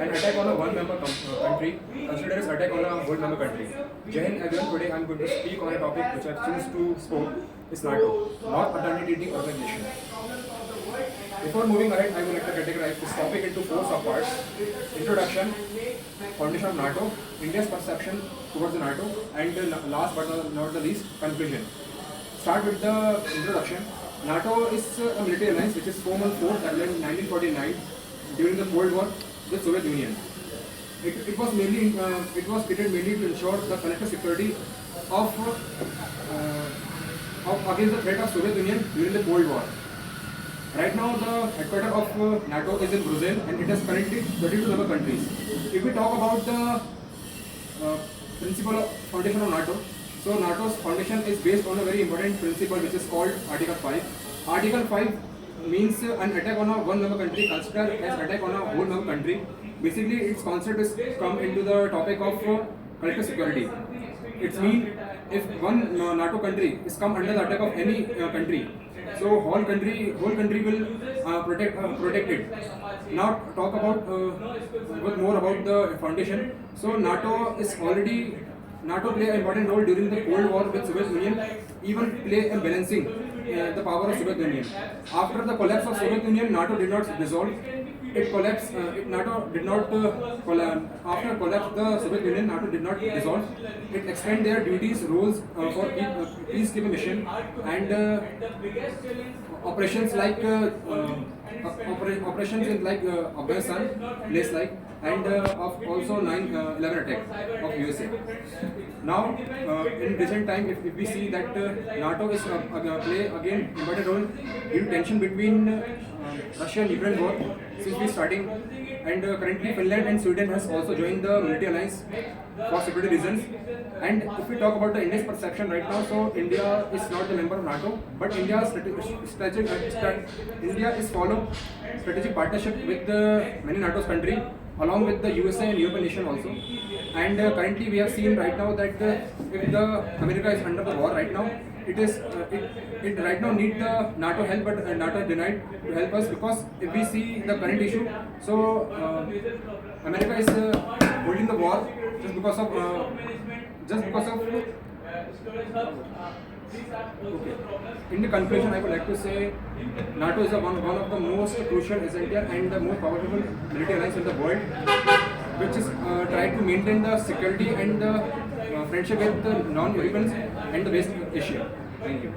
an attack on a one-member country considered as attack on a whole member country. Jai Hind everyone, today I am going to speak on a topic which I choose to spoke is NATO, North Atlantic Treaty Organization. Before moving ahead, I would like to categorize this topic into four subparts: introduction, foundation of NATO, India's perception towards the NATO, and last but not the least, conclusion. Start with the introduction. NATO is a military alliance which is formed on 4th February 1949 during the Cold War with the Soviet Union. It was created mainly to ensure the collective security of against the threat of Soviet Union during the Cold War. Right now, the headquarters of NATO is in Brussels, and it has currently 32 member countries. If we talk about the principle of foundation of NATO, so NATO's foundation is based on a very important principle which is called Article 5. Article 5 means an attack on a one member country considered as attack on a whole member country. Basically, its concept is come into the topic of collective security. It means if one NATO country is come under the attack of any country, so whole country will protect it. Now talk about more about the foundation. So NATO play an important role during the Cold War with Soviet Union, even play a balancing the power of Soviet Union. After the collapse of Soviet Union, NATO did not dissolve. It collapsed. NATO did not after collapse the Soviet Union, NATO did not dissolve. It expanded their duties, roles for peacekeeping mission and operations like operations in like Afghanistan, place like, and of also 9/11 attack of USA. Now, in recent time, if we see that NATO is play again important role due to tension between Russia and Ukraine war since we starting, and currently Finland and Sweden has also joined the military alliance for security reasons. And if we talk about the India's perception right now, so India is not the member of NATO, but India is follow strategic partnership with many NATO's country along with the USA and European nation also. And currently we have seen right now that if the America is under the war right now, it right now need the NATO help, but NATO denied to help us, because if we see the current issue, so America is holding the war just because of okay. In the conclusion, I would like to say NATO is one of the most crucial, essential, and the most powerful military alliance in the world, which is trying to maintain the security and the friendship with the non-Europeans and the West Asia. Thank you.